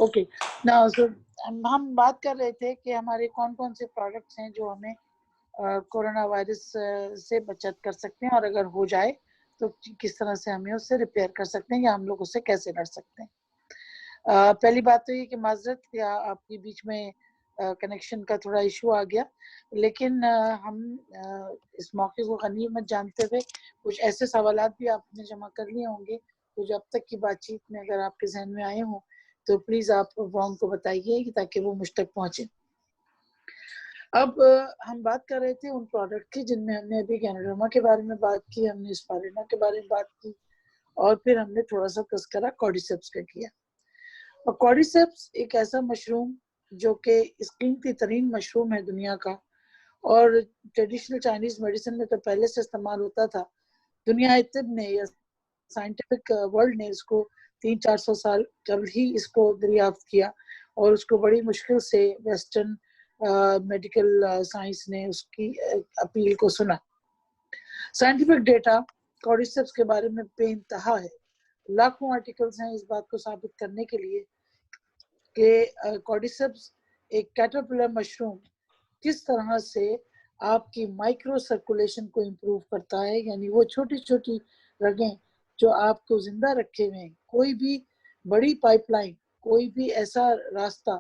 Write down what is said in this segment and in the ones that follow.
Okay نا ہم بات کر رہے تھے کہ ہمارے کون کون سے پروڈکٹس ہیں جو ہمیں کورونا وائرس سے بچت کر سکتے ہیں، اور اگر ہو جائے تو کس طرح سے ہمیں اس سے ریپیئر کر سکتے ہیں یا ہم لوگ اس سے کیسے لڑ سکتے ہیں۔ پہلی بات تو یہ کہ معذرت یا آپ کے بیچ میں کنیکشن کا تھوڑا ایشو آ گیا، لیکن ہم اس موقع کو غنیمت جانتے ہوئے کچھ ایسے سوالات بھی آپ نے جمع کر لیے ہوں گے تو جو اب تک کی بات چیت میں اگر آپ کے ذہن میں آئے ہوں تو پلیز آپ وام کو بتائیے تاکہ وہ مجھ تک پہنچے۔ اب ہم بات کر رہے تھے ان پروڈکٹ کی جن میں ہم نے ابھی گینوڈرما کے بارے میں بات کی، ہم نے اسپارینا کے بارے میں بات کی، اور پھر ہم نے تھوڑا سا تذکرہ کارڈیسیپس کا کیا۔ اور کارڈیسیپس ایک ایسا مشروم جو کہ اس قیمتی ترین مشروم ہے دنیا کا، اور ٹریڈیشنل چائنیز میڈیسن میں تو پہلے سے استعمال ہوتا تھا۔ دنیا طب نے یا سائنٹیفک ورلڈ نے اس کو 300-400 سال قبل ہی اس کو دریافت کیا، اور اس کو بڑی مشکل سے ویسٹرن میڈیکل سائنس نے اس کی اپیل کو سنا۔ سائنٹیفک ڈیٹا کارڈیسیپس کے بارے میں بے انتہا ہے، لاکھوں آرٹیکلز ہیں اس بات کو ثابت کرنے کے لیے کہ کارڈیسیپس ایک کیٹرپلر مشروم کس طرح سے آپ کی مائکرو سرکولیشن کو امپروو کرتا ہے، یعنی وہ چھوٹی چھوٹی رگیں جو آپ کو زندہ رکھے ہوئے ہیں۔ کوئی بھی بڑی پائپ لائن، کوئی بھی ایسا راستہ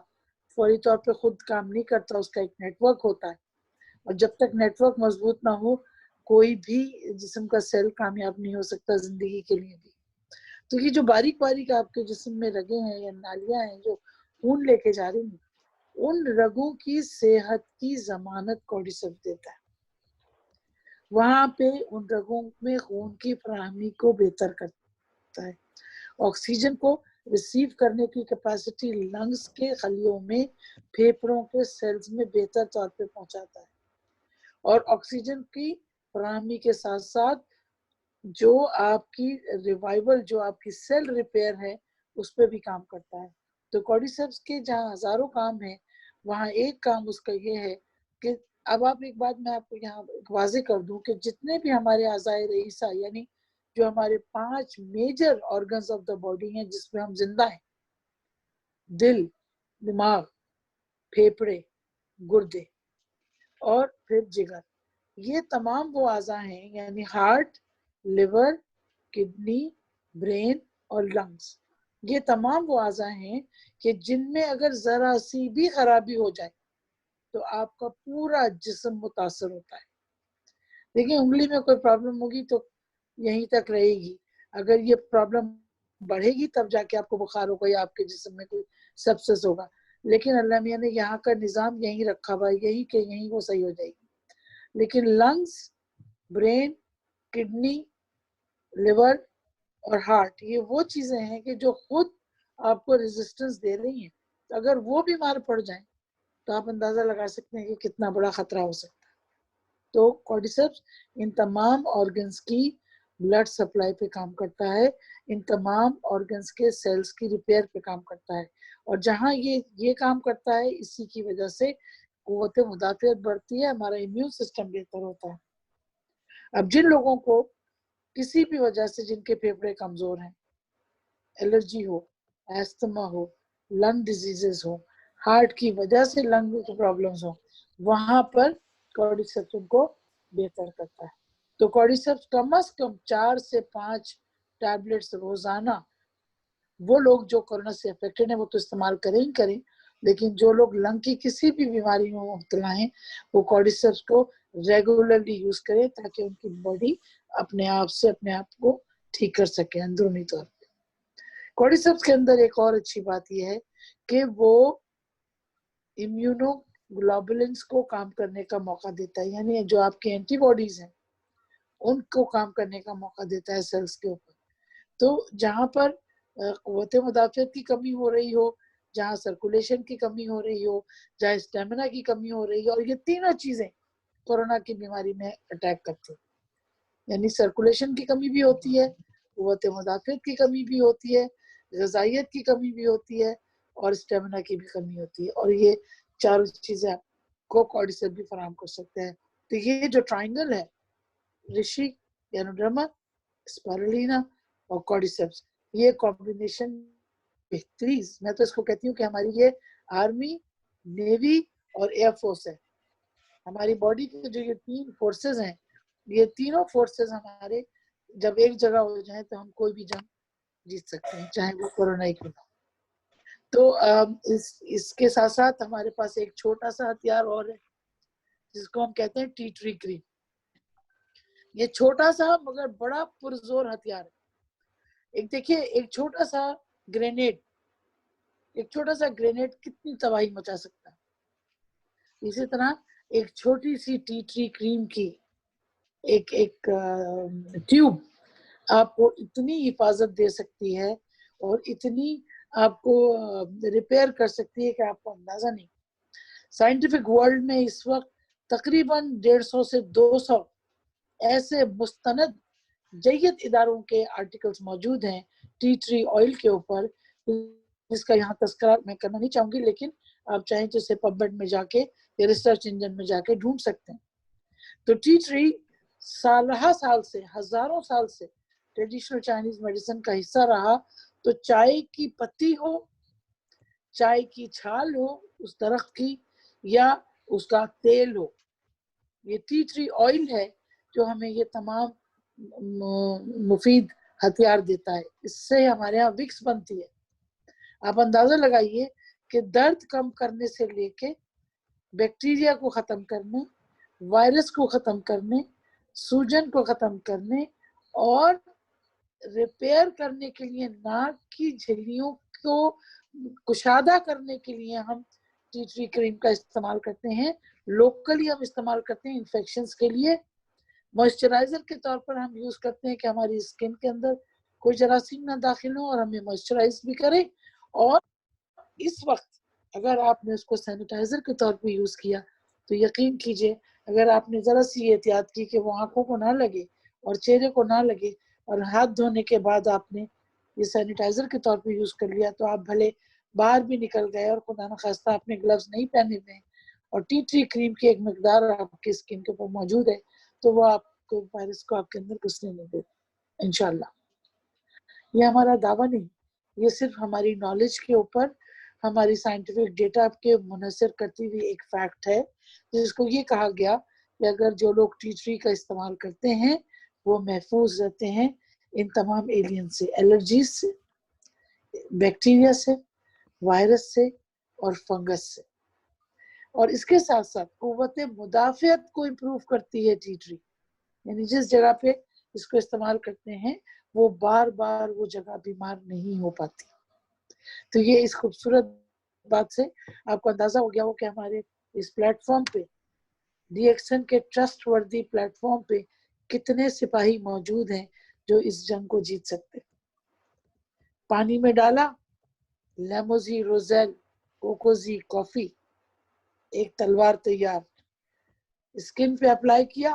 فوری طور پہ خود کام نہیں کرتا، اس کا ایک نیٹ ورک ہوتا ہے، اور جب تک نیٹ ورک مضبوط نہ ہو کوئی بھی جسم کا سیل کامیاب نہیں ہو سکتا زندگی کے لیے بھی۔ تو یہ جو باریک باریک آپ کے جسم میں رگیں ہیں یا نالیاں ہیں جو خون لے کے جا رہی ہیں، ان رگوں کی صحت کی ضمانت کارڈیسیپس دیتا ہے۔ وہاں پہ ان رگوں میں خون کی فراہمی کو بہتر کرتا ہے، آکسیجن کو ریسیو کرنے کی کیپیسٹی لنگز کے خلیوں میں پھیپھڑوں کے سیلز میں بہتر طور پہ پہنچاتا ہے، اور آکسیجن کی فراہمی کے ساتھ ساتھ جو آپ کی ریوائول، جو آپ کی سیل ریپیئر ہے، اس پہ بھی کام کرتا ہے۔ تو کارڈیسیپس کے جہاں ہزاروں کام ہیں وہاں ایک کام اس کا یہ ہے کہ اب آپ ایک بات میں آپ کو یہاں واضح کر دوں کہ جتنے بھی ہمارے اعضائے رئیسہ یعنی جو ہمارے 5 major organs of the body ہیں جس میں ہم زندہ ہیں، دل، دماغ، پھیپھڑے، گردے اور پھر جگر، یہ تمام وہ اعضاء ہیں یعنی ہارٹ، لیور، کڈنی، برین اور لنگز، یہ تمام وہ اعضاء ہیں کہ جن میں اگر ذرا سی بھی خرابی ہو جائے تو آپ کا پورا جسم متاثر ہوتا ہے۔ دیکھیں انگلی میں کوئی پرابلم ہوگی تو یہیں تک رہے گی، اگر یہ پرابلم بڑھے گی تب جا کے آپ کو بخار ہوگا یا آپ کے جسم میں کوئی سبسس ہوگا، لیکن اللہ میاں نے یہاں کا نظام یہیں رکھا ہوا ہے، یہی کہ یہیں وہ صحیح ہو جائے گی۔ لیکن لنگز، برین، کڈنی، لیور اور ہارٹ، یہ وہ چیزیں ہیں کہ جو خود آپ کو ریزسٹنس دے رہی ہیں، اگر وہ بیمار پڑ جائیں تو آپ اندازہ لگا سکتے ہیں کہ کتنا بڑا خطرہ ہو سکتا ہے۔ تو کارڈیسیپس ان تمام آرگنز کی بلڈ سپلائی پہ کام کرتا ہے، ان تمام آرگنز کے سیلز کی ریپیئر پہ کام کرتا ہے، اور جہاں یہ کام کرتا ہے اسی کی وجہ سے قوت مدافعت بڑھتی ہے، ہمارا امیون سسٹم بہتر ہوتا ہے۔ اب جن لوگوں کو کسی بھی وجہ سے جن کے پھیپھڑے کمزور ہیں، الرجی ہو، ایستھما ہو، لنگ ڈیزیزز ہو، ہارٹ کی وجہ سے لنگ کی پرابلمز ہو، وہاں پر کارڈیسیپس ان کو بہتر کرتا ہے۔ تو کارڈیسیپس کم از کم 4 سے 5 ٹیبلٹس روزانہ، وہ لوگ جو کورونا سے افیکٹڈ ہیں وہ تو استعمال کریں ہی کریں، لیکن جو لوگ لنگ کی کسی بھی بیماری میں مبتلا ہیں وہ کارڈیسیپس کو ریگولرلی یوز کریں تاکہ ان کی باڈی اپنے آپ سے اپنے آپ کو ٹھیک کر سکے اندرونی طور پہ۔ کارڈیسیپس کے اندر ایک اور اچھی بات یہ ہے کہ وہ امیونو گلوبولنس کو کام کرنے کا موقع دیتا ہے، یعنی جو آپ کے اینٹی باڈیز ہیں ان کو کام کرنے کا موقع دیتا ہے سیلز کے اوپر۔ تو جہاں پر قوت مدافعت کی کمی ہو رہی ہو، جہاں سرکولیشن کی کمی ہو رہی ہو، جہاں اسٹیمنا کی کمی ہو رہی ہے، اور یہ تینوں چیزیں کورونا کی بیماری میں اٹیک کرتی ہیں، یعنی سرکولیشن کی کمی بھی ہوتی ہے، قوت مدافعت کی کمی بھی ہوتی ہے، غذائیت کی کمی بھی ہوتی ہے، اور اسٹیمنا کی بھی کمی ہوتی ہے، اور یہ چاروں چیزیں کو کارڈیسیپس بھی فراہم کر سکتے ہیں۔ تو یہ جو ٹرائنگل ہے، رشی، گینوڈرما، اسپیرولینا اور کارڈیسیپس، یہ کمبینیشن बेहतरीन, मैं तो इसको कहती हूँ कि हमारी ये आर्मी, नेवी और एयर फोर्स है। हमारी बॉडी के जो ये 3 फोर्सेस हैं, ये तीनों फोर्सेस हमारे जब एक जगह हो जाए तो हम कोई भी जंग जीत सकते हैं, चाहे वो कोरोना ही क्यों ना। तो इसके साथ साथ हमारे पास एक छोटा सा हथियार और है जिसको हम कहते हैं टी ट्री क्रीम। ये छोटा सा मगर बड़ा पुरजोर हथियार है। एक देखिए, एक छोटा सा ग्रेनेड कितनी तबाही मचा सकता है। इसी तरह एक छोटी सी टी ट्री क्रीम की एक ट्यूब आपको इतनी हिफाजत दे सकती है और इतनी आपको रिपेयर कर सकती है कि आपको अंदाजा नहीं। साइंटिफिक वर्ल्ड में इस वक्त तकरीबन 150 से 200 ऐसे मुस्तनद जय्यद इदारों के आर्टिकल्स मौजूद हैं टी ट्री ऑयल के ऊपर, जिसका यहाँ तस्करा मैं करना नहीं चाहूंगी, लेकिन आप चाहें तो इसे पबमेड में जाके या रिसर्च इंजन में जाके ढूंढ सकते हैं। तो टी ट्री साल से, हजारों साल से ट्रेडिशनल चाइनीज मेडिसिन का हिस्सा रहा। तो चाय की पत्ती हो, चाय की छाल हो उस दरख्त की, या उसका तेल हो, ये टी ट्री ऑयल है जो हमें ये तमाम मुफीद हथियार देता है। इससे हमारे यहाँ विक्स बनती है। आप अंदाजा लगाइए कि दर्द कम करने से लेके बैक्टीरिया को खत्म करने, वायरस को खत्म करने, सूजन को खत्म करने और रिपेयर करने के लिए, नाक की झिल्लियों को कुशादा करने के लिए हम टी ट्री क्रीम का इस्तेमाल करते हैं। लोकली हम इस्तेमाल करते हैं इन्फेक्शंस के लिए। मॉइस्चराइजर के तौर पर हम यूज करते हैं कि हमारी स्किन के अंदर कोई जरासीम ना दाखिल हो और हमें मॉइस्चराइज भी करे। और इस वक्त अगर आपने उसको सैनिटाइजर के तौर पे यूज किया तो यकीन कीजिए, अगर आपने जरा सी एहतियात की कि वो आंखों को ना लगे और चेहरे को ना लगे, और हाथ धोने के बाद आपने ये सैनिटाइजर के तौर पे यूज कर लिया, तो आप भले बाहर भी निकल गए और खुदा न खास्ता आपने ग्लव्स नहीं पहने हुए और टी ट्री क्रीम की एक मकदार आपकी स्किन के ऊपर मौजूद है, तो वो आपको वायरस को आपके अंदर घुसने नहीं देगा इंशाल्लाह। ये हमारा दावा नहीं, ये सिर्फ हमारी नॉलेज के ऊपर, हमारी साइंटिफिक डेटा के मुनसर करती हुई एक फैक्ट है, जिसको ये कहा गया कि अगर जो लोग टी ट्री का इस्तेमाल करते हैं वो महफूज रहते हैं इन तमाम एलियन से, एलर्जीज से, बैक्टीरिया से, वायरस से और फंगस से। और इसके साथ साथ कुव्वत मुदाफियत को इम्प्रूव करती है टी ट्री। यानी जिस जगह पे इसको इस्तेमाल करते हैं वो बार बार वो जगह बीमार नहीं हो पाती। तो ये इस खूबसूरत बात से आपको अंदाजा हो गया हो कि हमारे इस प्लेटफॉर्म पे, डीएक्सएन के ट्रस्ट वर्दी प्लेटफॉर्म पे कितने सिपाही मौजूद हैं जो इस जंग को जीत सकते। पानी में डाला लेमोजी, रोजेल, कोकोजी, कॉफी, एक तलवार तैयार। स्किन पे अप्लाई किया,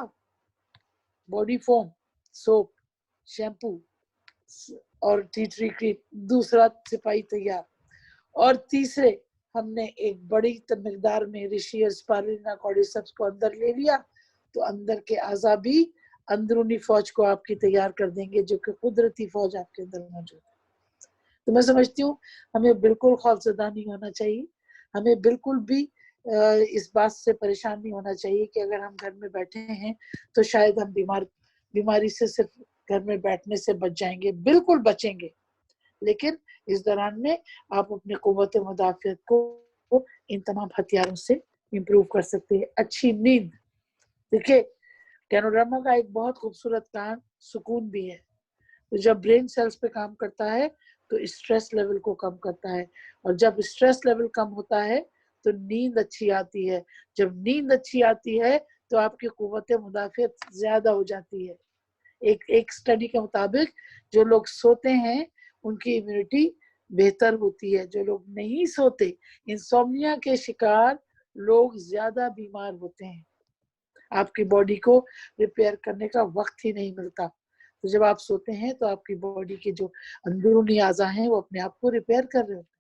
बॉडी फोम, सोप, शैम्पू और टी ट्री क्रीम, दूसरा सिपाही तैयार। और तीसरे हमने एक बड़ी मिकदार में रिशी स्पारुलिना कॉर्डिसेप्स को अंदर ले लिया, तो अंदर के आज़ा भी अंदरूनी फौज को आपकी तैयार कर देंगे जो कि कुदरती फौज आपके अंदर मौजूद है। तो मैं समझती हूँ हमें बिल्कुल खौफजदा नहीं होना चाहिए, हमें बिल्कुल भी इस बात से परेशान नहीं होना चाहिए कि अगर हम घर में बैठे हैं तो शायद हम बीमारी से सिर्फ घर में बैठने से बच जाएंगे। बिल्कुल बचेंगे, लेकिन इस दौरान में आप अपने कुव्वत मुदाफियत को इन तमाम हथियारों से इम्प्रूव कर सकते हैं। अच्छी नींद, देखिए कैनोरामा का एक बहुत खूबसूरत काम सुकून भी है। तो जब ब्रेन सेल्स पे काम करता है तो स्ट्रेस लेवल को कम करता है, और जब स्ट्रेस लेवल कम होता है तो नींद अच्छी आती है। जब नींद अच्छी आती है तो आपकी कुव्वत मुदाफियत ज्यादा हो जाती है। एक स्टडी के मुताबिक जो लोग सोते हैं उनकी इम्यूनिटी बेहतर होती है। जो लोग नहीं सोते, इंसोम्निया के शिकार लोग ज्यादा बीमार होते हैं। आपकी बॉडी को रिपेयर करने का वक्त ही नहीं मिलता। तो जब आप सोते हैं तो आपकी बॉडी के जो अंदरूनी आज़ा हैं वो अपने आप को रिपेयर कर रहे होते हैं।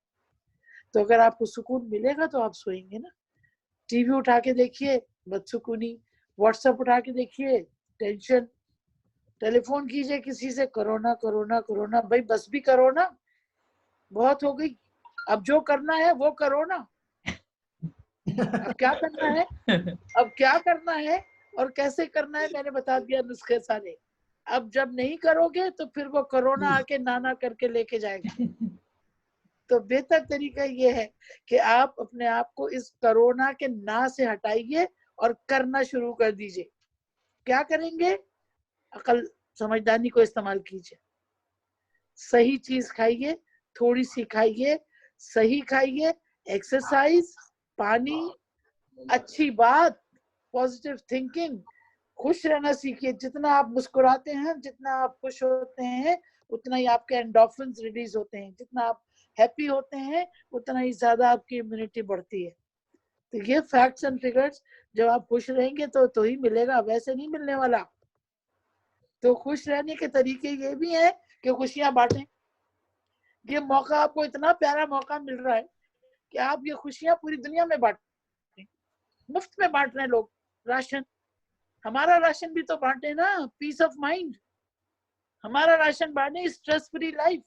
तो अगर आपको सुकून मिलेगा तो आप सोएंगे ना। टीवी उठा के देखिए, बदसुकूनी, व्हाट्सएप उठा के देखिए, टेंशन, टेलीफोन कीजिए किसी से, कोरोना कोरोना कोरोना, भाई बस भी करो ना। बहुत हो गई, अब जो करना है वो करो ना। अब क्या करना है, अब क्या करना है और कैसे करना है मैंने बता दिया नुस्खे सारे। अब जब नहीं करोगे तो फिर वो कोरोना आके नाना करके लेके जाएगा। तो बेहतर तरीका ये है कि आप अपने आप को इस कोरोना के ना से हटाइए और करना शुरू कर दीजिए। क्या करेंगे, अकल समझदारी को इस्तेमाल कीजिए, सही चीज खाइए, थोड़ी सी खाइए, सही खाइए, एक्सरसाइज, पानी, अच्छी बात, पॉजिटिव थिंकिंग, खुश रहना सीखिए। जितना आप मुस्कुराते हैं, जितना आप खुश होते हैं, उतना ही आपके एंडोर्फिन्स रिलीज होते हैं। जितना आप हैप्पी होते हैं उतना ही ज्यादा आपकी इम्यूनिटी बढ़ती है। तो ये फैक्ट्स एंड फिगर्स, जब आप खुश रहेंगे तो ही मिलेगा, वैसे नहीं मिलने वाला। तो खुश रहने के तरीके ये भी हैं कि खुशियां बांटें। ये मौका आपको इतना प्यारा मौका मिल रहा है कि आप ये खुशियां पूरी दुनिया में बांटें, मुफ्त में बांट रहे हैं लोग। राशन, हमारा राशन भी तो बांटे ना, पीस ऑफ माइंड। हमारा राशन बांटे स्ट्रेस फ्री लाइफ,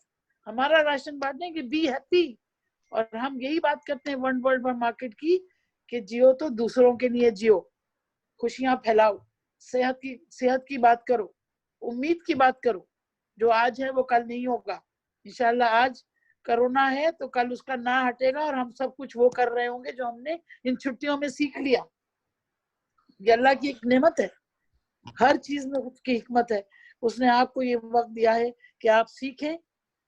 हमारा राशन बांटे कि बी हैप्पी। और हम यही बात करते हैं वन वर्ल्ड वन मार्केट की कि जियो तो दूसरों के लिए जियो, खुशियां फैलाओ, सेहत की बात करो, उम्मीद की बात करो। जो आज है वो कल नहीं होगा इंशाल्लाह। आज कोरोना है तो कल उसका ना हटेगा और हम सब कुछ वो कर रहे होंगे जो हमने इन छुट्टियों में सीख लिया। ये अल्लाह की एक नेमत है, हर चीज में उसकी हिकमत है। उसने आपको ये वक्त दिया है कि आप सीखें,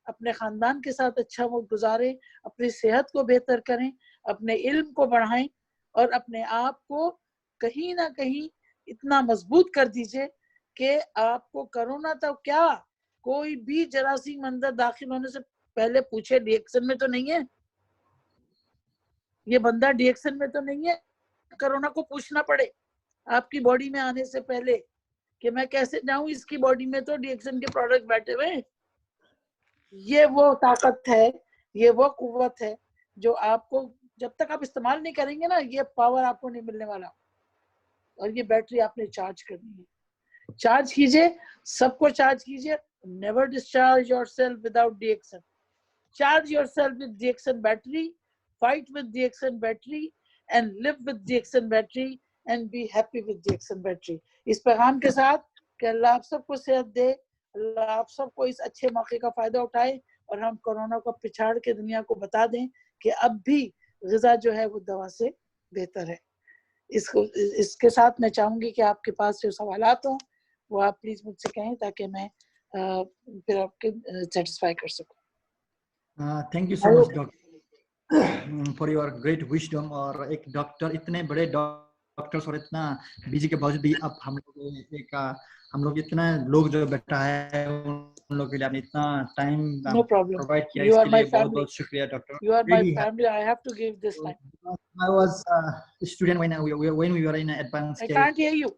अपने खानदान के साथ अच्छा वक्त गुजारें, अपनी सेहत को बेहतर करें, अपने इल्म को बढ़ाएं और अपने आप को कहीं ना कहीं इतना मजबूत कर दीजिए कि आपको कोरोना तो क्या, कोई भी जरासीम अंदर दाखिल होने से पहले पूछे रिएक्शन में तो नहीं है, ये बंदा रिएक्शन में तो नहीं है, कोरोना को पूछना पड़े आपकी बॉडी में आने से पहले कि मैं कैसे जाऊं इसकी बॉडी में, तो रिएक्शन के प्रोडक्ट बैठे हुए। ये वो ताकत है, ये वो कुव्वत है जो आपको जब तक आप इस्तेमाल नहीं करेंगे ना, ये पावर आपको नहीं मिलने वाला। और ये बैटरी आपने चार्ज करनी है, चार्ज कीजिए, सबको चार्ज कीजिए। Never discharge yourself without reaction, charge yourself with reaction battery, fight with reaction battery and live with reaction battery and be happy with reaction battery. इस पैगाम के साथ कि अल्लाह आप सबको सेहत दे, अल्लाह आप सबको इस अच्छे मौके का फायदा उठाए और हम कोरोना को पिछाड़ के दुनिया को बता दें कि अब भी ग़िज़ा जो है वो दवा से बेहतर है। इसके साथ मैं चाहूंगी कि आपके पास जो सवालात हों वो आप प्लीज मुझसे कहें ताकि मैं फिर आपके सेटिस्फाई कर सकूं। Thank you so much doctor for your great wisdom. और एक डॉक्टर, इतने बड़े डॉक्टर्स और इतना बिजी के बावजूद भी अब हम लोग इतना लोग जो बैठा है उन लोग के लिए आपने इतना टाइम प्रोवाइड किया, इसके लिए बहुत बहुत शुक्रिया doctor. You are my family. I have to give this time. I was a student when we were in advanced. I can't hear you.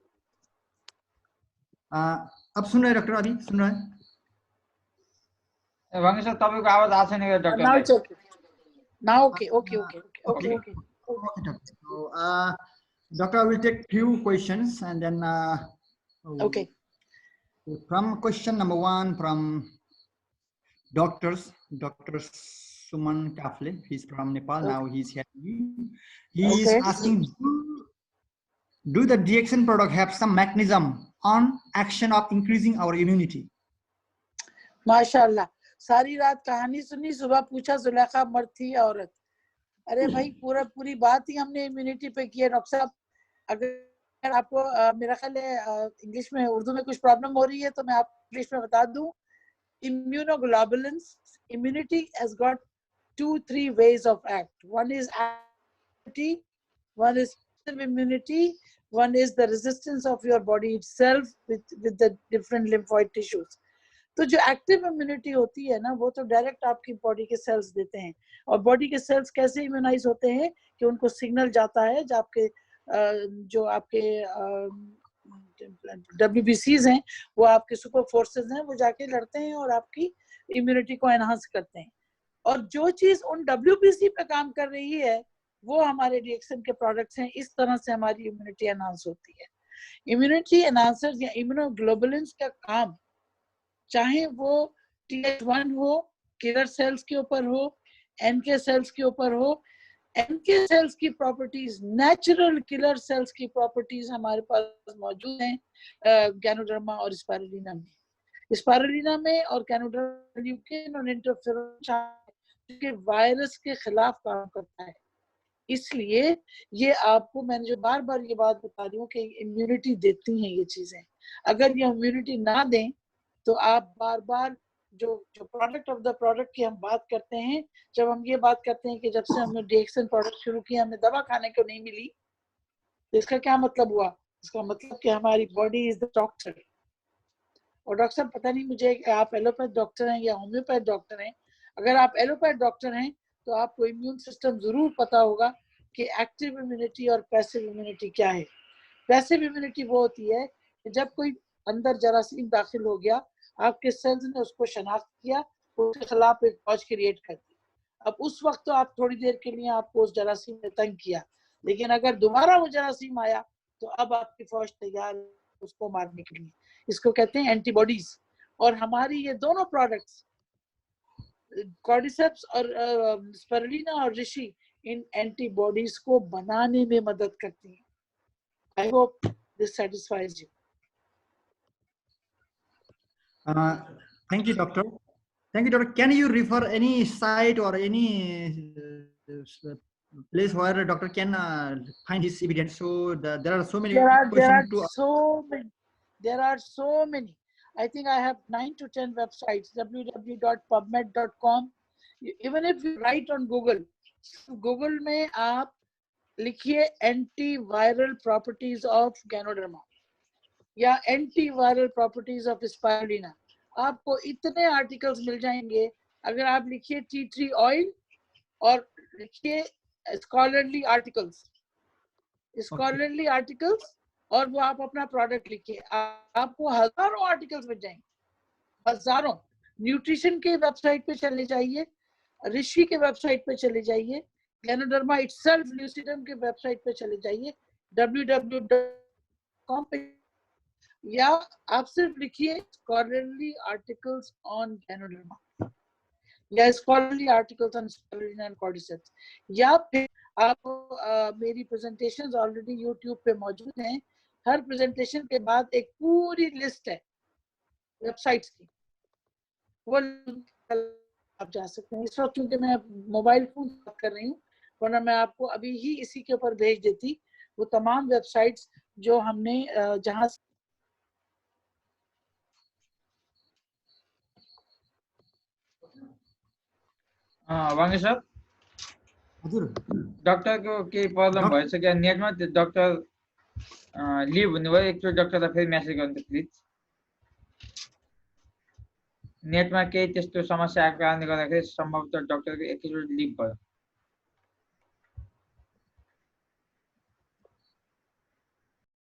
अब सुन रहे डॉक्टर? अभी सुन रहे हैं? भांगे सर तपाईँको आवाज आएको छैन doctor. Now it's okay. Now okay. So, doctor, I will take few questions and then okay. From question number 1 from Dr. Suman Kafle. He's from Nepal. Now he's here. He is asking, do the DXN product have some mechanism on action of increasing our immunity? माशाल्लाह, सारी रात कहानी सुनी, सुबह पूछा जुलेखा मर्द थी या औरत। अरे भाई पूरी बात ही हमने इम्यूनिटी पे की है। डॉक्टर साहब, अगर आपको मेरा ख्याल है इंग्लिश में, उर्दू में कुछ प्रॉब्लम हो रही है तो मैं आपको इंग्लिश में बता दूं। Immunoglobulins, immunity has got 2-3 ways of act. One is immunity, one is immunity, one is the resistance of your body itself with the different lymphoid tissues. तो जो एक्टिव इम्यूनिटी होती है ना, वो तो डायरेक्ट आपकी बॉडी के सेल्स देते हैं। और बॉडी के सेल्स कैसे इम्यूनाइज होते हैं कि उनको सिग्नल जाता है जो आपके WBCs हैं, वो आपके सुपर फोर्सेस हैं, वो जाके लड़ते हैं और आपकी इम्यूनिटी को एनहांस करते हैं। और जो चीज उन WBC पे काम कर रही है वो हमारे रिएक्शन के प्रोडक्ट्स हैं। इस तरह से हमारी इम्यूनिटी एनहांस होती है। इम्यूनिटी एनहांसर्स या इम्यूनोग्लोबुलिन्स का काम, चाहे वो TH1 हो, किलर सेल्स के ऊपर हो, एनके सेल्स के ऊपर हो, एनके सेल्स की प्रॉपर्टीज, नेचुरल किलर सेल्स की प्रॉपर्टीज हमारे पास मौजूद हैं गैनोडर्मा और स्पाइरुलिना में। स्पाइरुलिना में और गैनोडर्मा ल्यूकेन और इंटरफेरोन के वायरस के खिलाफ काम करता है। इसलिए ये आपको, मैंने जो बार बार ये बात बता रही हूँ कि इम्यूनिटी देती हैं ये चीजें। अगर ये इम्यूनिटी ना दें तो आप बार बार जो प्रोडक्ट ऑफ द प्रोडक्ट की हम बात करते हैं, जब हम ये बात करते हैं कि जब से हमने डीएक्सन प्रोडक्ट शुरू किया हमें दवा खाने को नहीं मिली, तो इसका क्या मतलब हुआ? इसका मतलब कि हमारी बॉडी इज द डॉक्टर। और डॉक्टर साहब पता नहीं मुझे आप एलोपैथ डॉक्टर हैं या होम्योपैथ डॉक्टर हैं। अगर आप एलोपैथ डॉक्टर हैं तो आपको इम्यून सिस्टम जरूर पता होगा कि एक्टिव इम्यूनिटी और पैसिव इम्यूनिटी क्या है। पैसिव इम्यूनिटी वो होती है कि जब कोई अंदर जरासीम दाखिल हो गया, आपके सेल्स ने उसको शनाख्त किया, उसके खिलाफ एक फौज क्रिएट कर दी। अब उस वक्त तो आप थोड़ी देर के लिए आपको उस जरासीम ने तंग किया, लेकिन अगर दोबारा वो जरासीम आया तो अब आपकी फौज तैयार है उसको मारने के लिए। इसको कहते हैं एंटीबॉडीज। और हमारी ये दोनों प्रोडक्ट्स कॉर्डिसेप्स और स्पाइरुलिना और ऋषि इन एंटीबॉडीज को बनाने में मदद करती हैं। I hope this satisfies you. Thank you, doctor. Thank you, doctor. Can you refer any site or any place where a doctor can find his evidence? So there are so many questions to ask. There are so many. I think I have 9 to 10 websites. www.pubmed.com. Even if you write on Google में आप लिखिए antiviral properties of Ganoderma या antiviral properties of Spirulina, आपको इतने articles मिल जाएंगे। अगर आप लिखिए टी ट्री ऑयल और लिखिए स्कॉलरली आर्टिकल्स और वो आप अपना प्रोडक्ट लिखिए, आपको हजारों आर्टिकल्स मिल जाएंगे, हजारों। न्यूट्रिशन के वेबसाइट पे चले जाइए, ऋषि के वेबसाइट पे चले जाइए, गैनोडर्मा इटसेल्फ ल्यूसिडम के वेबसाइट पे चले जाइए, www.com पे, या आप सिर्फ लिखिए स्कॉलरली आर्टिकल्स ऑन गैनोडर्मा या scholarly articles on spirulina and cordyceps, या फिर आप मेरी प्रेजेंटेशंस ऑलरेडी यूट्यूब पे मौजूद हैं। हर प्रेजेंटेशन के बाद एक पूरी लिस्ट है वेबसाइट्स की, वो आप जा सकते हैं। इस वक्त क्योंकि मैं मोबाइल फोन बात कर रही हूँ, वरना मैं आपको अभी ही इसी के ऊपर भेज देती वो तमाम वेबसाइट्स जो हमने जहाँ वाङ्गे सर हजुर डक्टरको केही प्रब्लम भएछ क्या नेटमा? त्यो डक्टर लिभ हुनुभयो, एकचोटि डक्टरलाई फेरि मेसेज गर्नु त प्लिज। नेटमा केही त्यस्तो समस्या आएको कारणले गर्दाखेरि सम्भवतः डक्टरको एकैचोटि लिभ भयो।